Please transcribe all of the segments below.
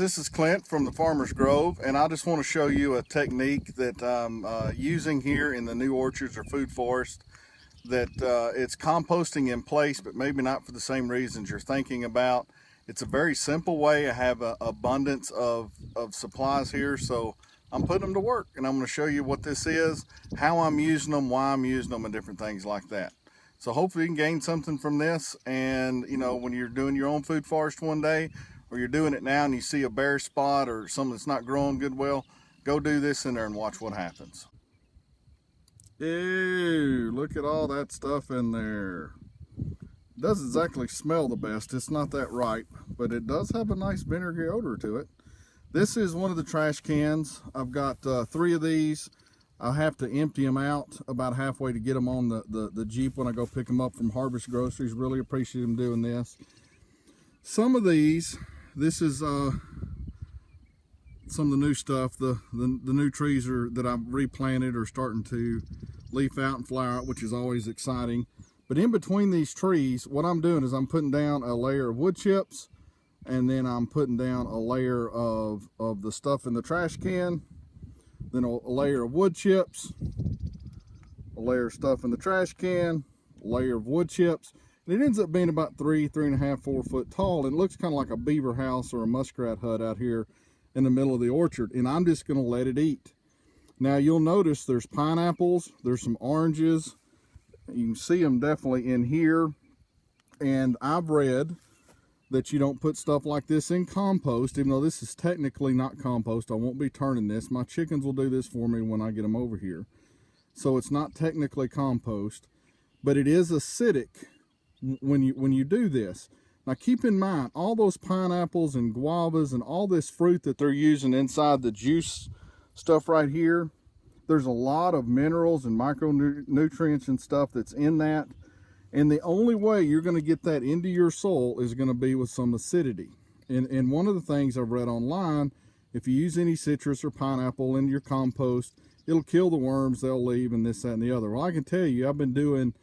this is Clint from the Farmer's Grove, and I just want to show you a technique that I'm using here in the new orchards or food forest. That it's composting in place, but maybe not for the same reasons you're thinking about. It's a very simple way. I have an abundance of supplies here, so I'm putting them to work, and I'm going to show you what this is, how I'm using them, why I'm using them, and different things like that. So hopefully you can gain something from this, and you know, when you're doing your own food forest one day, or you're doing it now and you see a bare spot or something that's not growing good, well, go do this in there and watch what happens. Ew, look at all that stuff in there. It doesn't exactly smell the best. It's not that ripe, but it does have a nice vinegary odor to it. This is one of the trash cans. I've got 3 of these. I'll have to empty them out about halfway to get them on the Jeep when I go pick them up from Harvest Groceries. Really appreciate them doing this. Some of these, this is some of the new stuff. The new trees that I've replanted are starting to leaf out and flower out, which is always exciting. But in between these trees, what I'm doing is I'm putting down a layer of wood chips, and then I'm putting down a layer of the stuff in the trash can, then a layer of wood chips, a layer of stuff in the trash can, a layer of wood chips. And it ends up being about 3.5, 4 foot tall. And it looks kind of like a beaver house or a muskrat hut out here in the middle of the orchard. And I'm just going to let it eat. Now you'll notice there's pineapples, there's some oranges. You can see them definitely in here. And I've read that you don't put stuff like this in compost, even though this is technically not compost. I won't be turning this. My chickens will do this for me when I get them over here. So it's not technically compost, but it is acidic when you do this. Now keep in mind, all those pineapples and guavas and all this fruit that they're using inside the juice stuff right here, there's a lot of minerals and micronutrients and stuff that's in that. And the only way you're going to get that into your soil is going to be with some acidity. And one of the things I've read online, if you use any citrus or pineapple in your compost, it'll kill the worms, they'll leave, and this, that, and the other. Well, I can tell you, I've been doing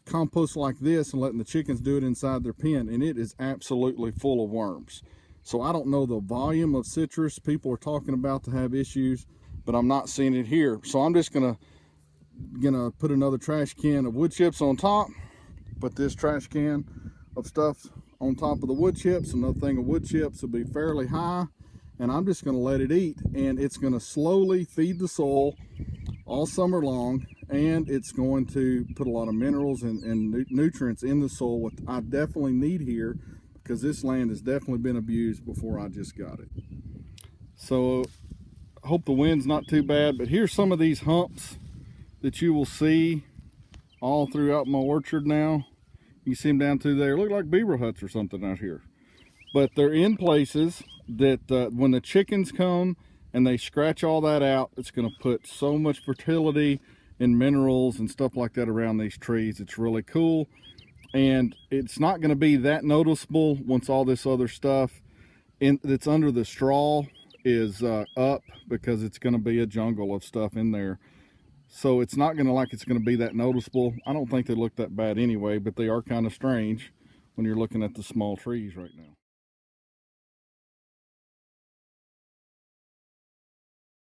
compost like this and letting the chickens do it inside their pen, and it is absolutely full of worms. So I don't know the volume of citrus people are talking about to have issues, but I'm not seeing it here. So I'm just gonna put another trash can of wood chips on top, put this trash can of stuff on top of the wood chips. Another thing of wood chips will be fairly high, and I'm just gonna let it eat, and it's gonna slowly feed the soil all summer long, and it's going to put a lot of minerals and nutrients in the soil, what I definitely need here, because this land has definitely been abused before I just got it. So I hope the wind's not too bad, but here's some of these humps that you will see all throughout my orchard now. You see them down through there, look like beaver huts or something out here. But they're in places that when the chickens come and they scratch all that out, it's going to put so much fertility and minerals and stuff like that around these trees. It's really cool, and it's not going to be that noticeable once all this other stuff that's under the straw is up, because it's going to be a jungle of stuff in there. So it's not going to be that noticeable. I don't think they look that bad anyway, but they are kind of strange when you're looking at the small trees right now.